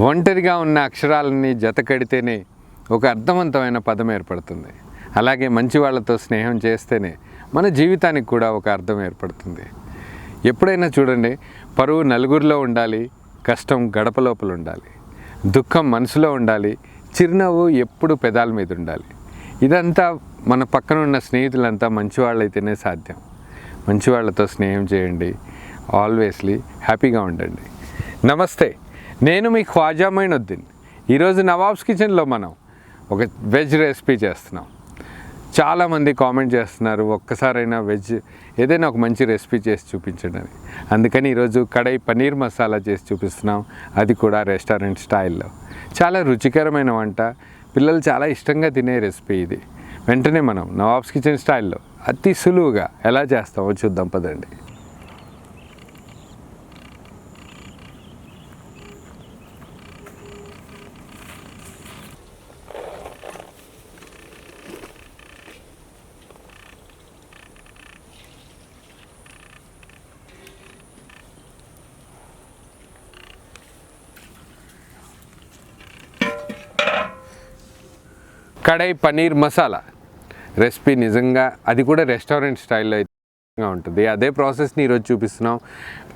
ఒంటరిగా ఉన్న అక్షరాలని జతకడితేనే ఒక అర్థవంతమైన పదం ఏర్పడుతుంది. అలాగే మంచి వాళ్ళతో స్నేహం చేస్తేనే మన జీవితానికి కూడా ఒక అర్థం ఏర్పడుతుంది. ఎప్పుడైనా చూడండి, పరువు నలుగురిలో ఉండాలి, కష్టం గడప లోపల ఉండాలి, దుఃఖం మనసులో ఉండాలి, చిరునవ్వు ఎప్పుడు పెదాల మీద ఉండాలి. ఇదంతా మన పక్కన ఉన్న స్నేహితులంతా మంచివాళ్ళైతేనే సాధ్యం. మంచివాళ్ళతో స్నేహం చేయండి, ఆల్వేస్లీ హ్యాపీగా ఉండండి. నమస్తే, నేను మీ ఖ్వాజా మైనుద్దీన్. ఈరోజు నవాబ్స్ కిచెన్లో మనం ఒక వెజ్ రెసిపీ చేస్తున్నాం. చాలామంది కామెంట్ చేస్తున్నారు, ఒక్కసారైనా వెజ్ ఏదైనా ఒక మంచి రెసిపీ చేసి చూపించండి అని. అందుకని ఈరోజు కడాయి పనీర్ మసాలా చేసి చూపిస్తున్నాం, అది కూడా రెస్టారెంట్ స్టైల్లో. చాలా రుచికరమైన వంట, పిల్లలు చాలా ఇష్టంగా తినే రెసిపీ ఇది. వెంటనే మనం నవాబ్స్ కిచెన్ స్టైల్లో అతి సులువుగా ఎలా చేస్తామో చూద్దాం పదండి. కడాయి పనీర్ మసాలా రెసిపీ నిజంగా అది కూడా రెస్టారెంట్ స్టైల్లో అయితే ఉంటుంది. అదే ప్రాసెస్ని ఈరోజు చూపిస్తున్నాం.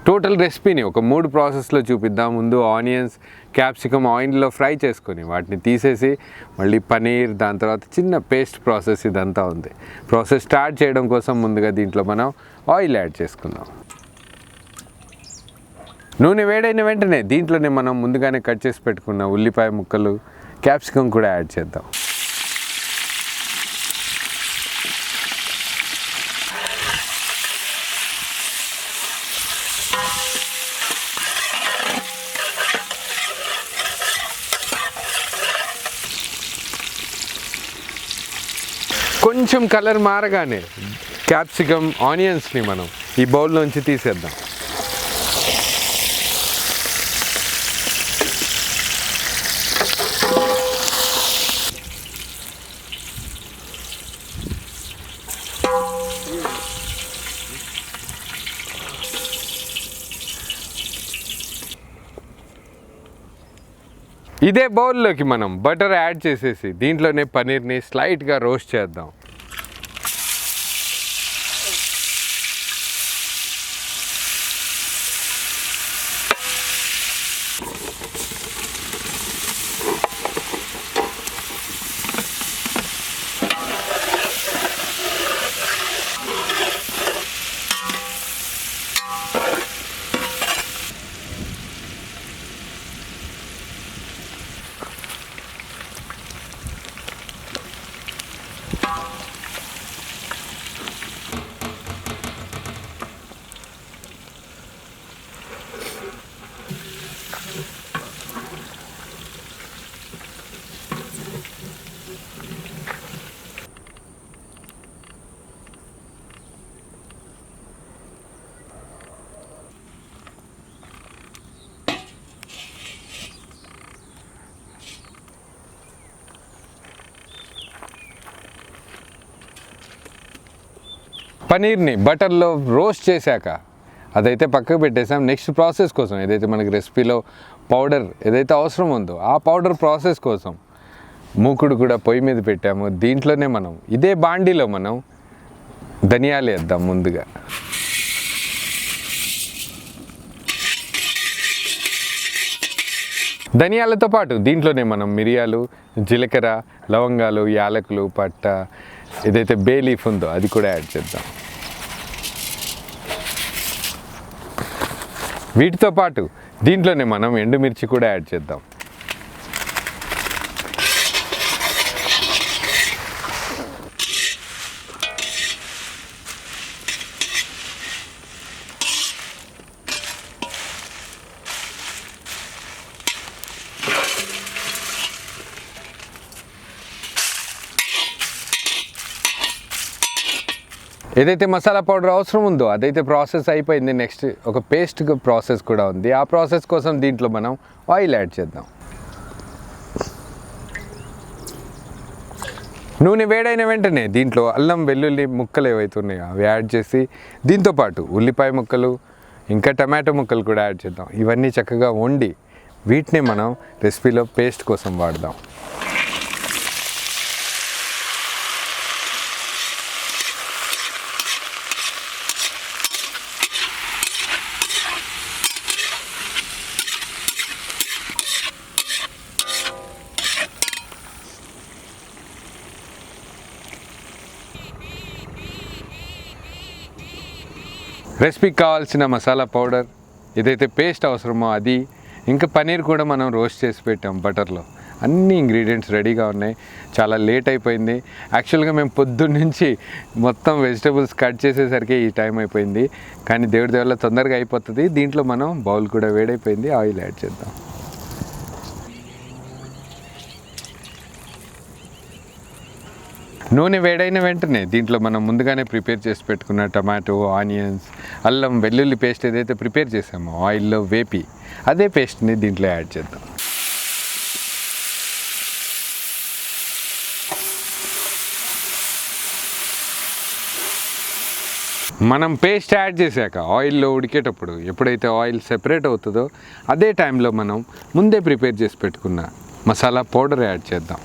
టోటల్ రెసిపీని ఒక 3 ప్రాసెస్లో చూపిద్దాం. ముందు ఆనియన్స్, క్యాప్సికమ్ ఆయిల్లో ఫ్రై చేసుకొని వాటిని తీసేసి మళ్ళీ పనీర్, దాని తర్వాత చిన్న పేస్ట్ ప్రాసెస్ ఇదంతా ఉంది. ప్రాసెస్ స్టార్ట్ చేయడం కోసం ముందుగా దీంట్లో మనం ఆయిల్ యాడ్ చేసుకుందాం. నూనె వేడైన వెంటనే దీంట్లోనే మనం ముందుగానే కట్ చేసి పెట్టుకున్న ఉల్లిపాయ ముక్కలు, క్యాప్సికమ్ కూడా యాడ్ చేద్దాం. కొంచెం కలర్ మారగానే క్యాప్సికమ్, ఆనియన్స్ని మనం ఈ బౌల్లోంచి తీసేద్దాం. ఇదే బౌల్లోకి మనం బటర్ యాడ్ చేసేసి దీంట్లోనే పనీర్ని స్లైట్గా రోస్ట్ చేద్దాం. పనీర్ని బటర్లో రోస్ట్ చేశాక అదైతే పక్కకు పెట్టేసాం. నెక్స్ట్ ప్రాసెస్ కోసం ఏదైతే మనకి రెసిపీలో పౌడర్ ఏదైతే అవసరం ఉందో ఆ పౌడర్ ప్రాసెస్ కోసం మూకుడు కూడా పొయ్యి మీద పెట్టాము. దీంట్లోనే మనం ఇదే బాండీలో మనం ధనియాలు వేద్దాం. ముందుగా ధనియాలతో పాటు దీంట్లోనే మనం మిరియాలు, జీలకర్ర, లవంగాలు, యాలకులు, పట్ట, ఏదైతే బే లీఫ్ ఉందో అది కూడా యాడ్ చేద్దాం. వీటితో పాటు దీంట్లోనే మనం ఎండుమిర్చి కూడా యాడ్ చేద్దాం. ఏదైతే మసాలా పౌడర్ అవసరం ఉందో అదైతే ప్రాసెస్ అయిపోయింది. నెక్స్ట్ ఒక పేస్ట్ ప్రాసెస్ కూడా ఉంది. ఆ ప్రాసెస్ కోసం దీంట్లో మనం ఆయిల్ యాడ్ చేద్దాం. నూనె వేడైన వెంటనే దీంట్లో అల్లం వెల్లుల్లి ముక్కలు ఏవైతే ఉన్నాయో అవి యాడ్ చేసి దీంతోపాటు ఉల్లిపాయ ముక్కలు ఇంకా టమాటో ముక్కలు కూడా యాడ్ చేద్దాం. ఇవన్నీ చక్కగా వండి వీటిని మనం రెసిపీలో పేస్ట్ కోసం వాడదాం. రెసిపీకి కావాల్సిన మసాలా పౌడర్, ఏదైతే పేస్ట్ అవసరమో అది, ఇంకా పనీర్ కూడా మనం రోస్ట్ చేసి పెట్టాం బటర్లో. అన్ని ఇంగ్రీడియంట్స్ రెడీగా ఉన్నాయి. చాలా లేట్ అయిపోయింది. యాక్చువల్గా మేము పొద్దున్నుంచి మొత్తం వెజిటబుల్స్ కట్ చేసేసరికి ఈ టైం అయిపోయింది. కానీ దేవుడి దేవుళ్ళ తొందరగా అయిపోతుంది. దీంట్లో మనం బౌల్ కూడా వేడైపోయింది. ఆయిల్ యాడ్ చేద్దాం. నూనె వేడైన వెంటనే దీంట్లో మనం ముందుగానే ప్రిపేర్ చేసి పెట్టుకున్న టమాటో, ఆనియన్స్, అల్లం వెల్లుల్లి పేస్ట్ ఏదైతే ప్రిపేర్ చేసామో ఆయిల్లో వేపి అదే పేస్ట్ని దీంట్లో యాడ్ చేద్దాం. మనం పేస్ట్ యాడ్ చేశాక ఆయిల్లో ఉడికేటప్పుడు ఎప్పుడైతే ఆయిల్ సెపరేట్ అవుతుందో అదే టైంలో మనం ముందే ప్రిపేర్ చేసి పెట్టుకున్న మసాలా పౌడర్ యాడ్ చేద్దాం.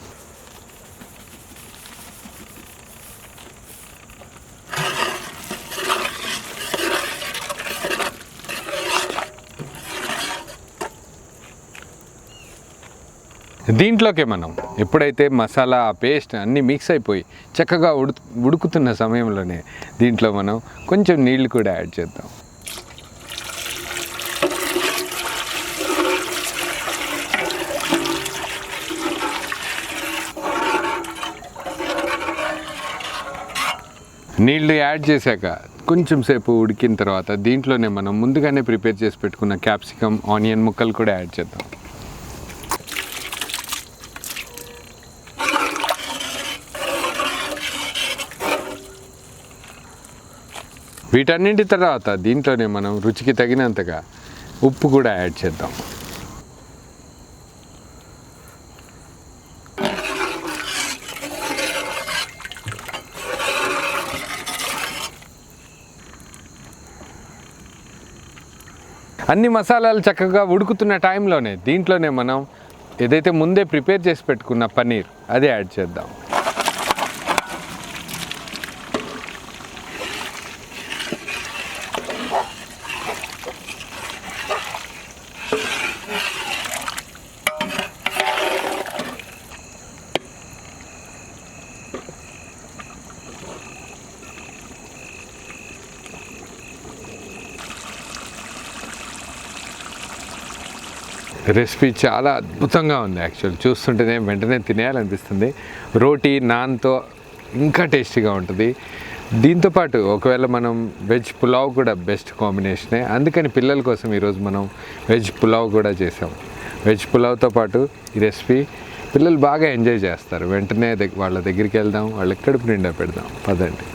దీంట్లోకి మనం ఎప్పుడైతే మసాలా పేస్ట్ అన్నీ మిక్స్ అయిపోయి చక్కగా ఉడుకుతున్న సమయంలోనే దీంట్లో మనం కొంచెం నీళ్లు కూడా యాడ్ చేద్దాం. నీళ్లు యాడ్ చేశాక కొంచెం సేపు ఉడికిన తర్వాత దీంట్లోనే మనం ముందుగానే ప్రిపేర్ చేసి పెట్టుకున్న క్యాప్సికమ్, ఆనియన్ ముక్కలు కూడా యాడ్ చేద్దాం. వీటన్నింటి తర్వాత దీంట్లోనే మనం రుచికి తగినంతగా ఉప్పు కూడా యాడ్ చేద్దాం. అన్ని మసాలాలు చక్కగా ఉడుకుతున్న టైంలోనే దీంట్లోనే మనం ఏదైతే ముందే ప్రిపేర్ చేసి పెట్టుకున్న పన్నీర్ అది యాడ్ చేద్దాం. రెసిపీ చాలా అద్భుతంగా ఉంది. యాక్చువల్ చూస్తుంటేనే వెంటనే తినేయాలనిపిస్తుంది. రోటీ, నాన్తో ఇంకా టేస్టీగా ఉంటుంది. దీంతోపాటు ఒకవేళ మనం వెజ్ పులావ్ కూడా బెస్ట్ కాంబినేషనే. అందుకని పిల్లల కోసం ఈరోజు మనం వెజ్ పులావ్ కూడా చేసాం. వెజ్ పులావ్తో పాటు ఈ రెసిపీ పిల్లలు బాగా ఎంజాయ్ చేస్తారు. వెంటనే వాళ్ళ దగ్గరికి వెళ్దాం, వాళ్ళకి కడుపు నిండా పెడదాం. పదండి.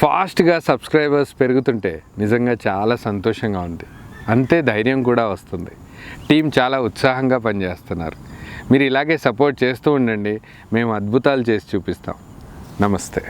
ఫాస్ట్గా సబ్స్క్రైబర్స్ పెరుగుతుంటే నిజంగా చాలా సంతోషంగా ఉంది. అంతే ధైర్యం కూడా వస్తుంది. టీం చాలా ఉత్సాహంగా పనిచేస్తున్నారు. మీరు ఇలాగే సపోర్ట్ చేస్తూ ఉండండి. మేము అద్భుతాలు చేసి చూపిస్తాం. నమస్తే.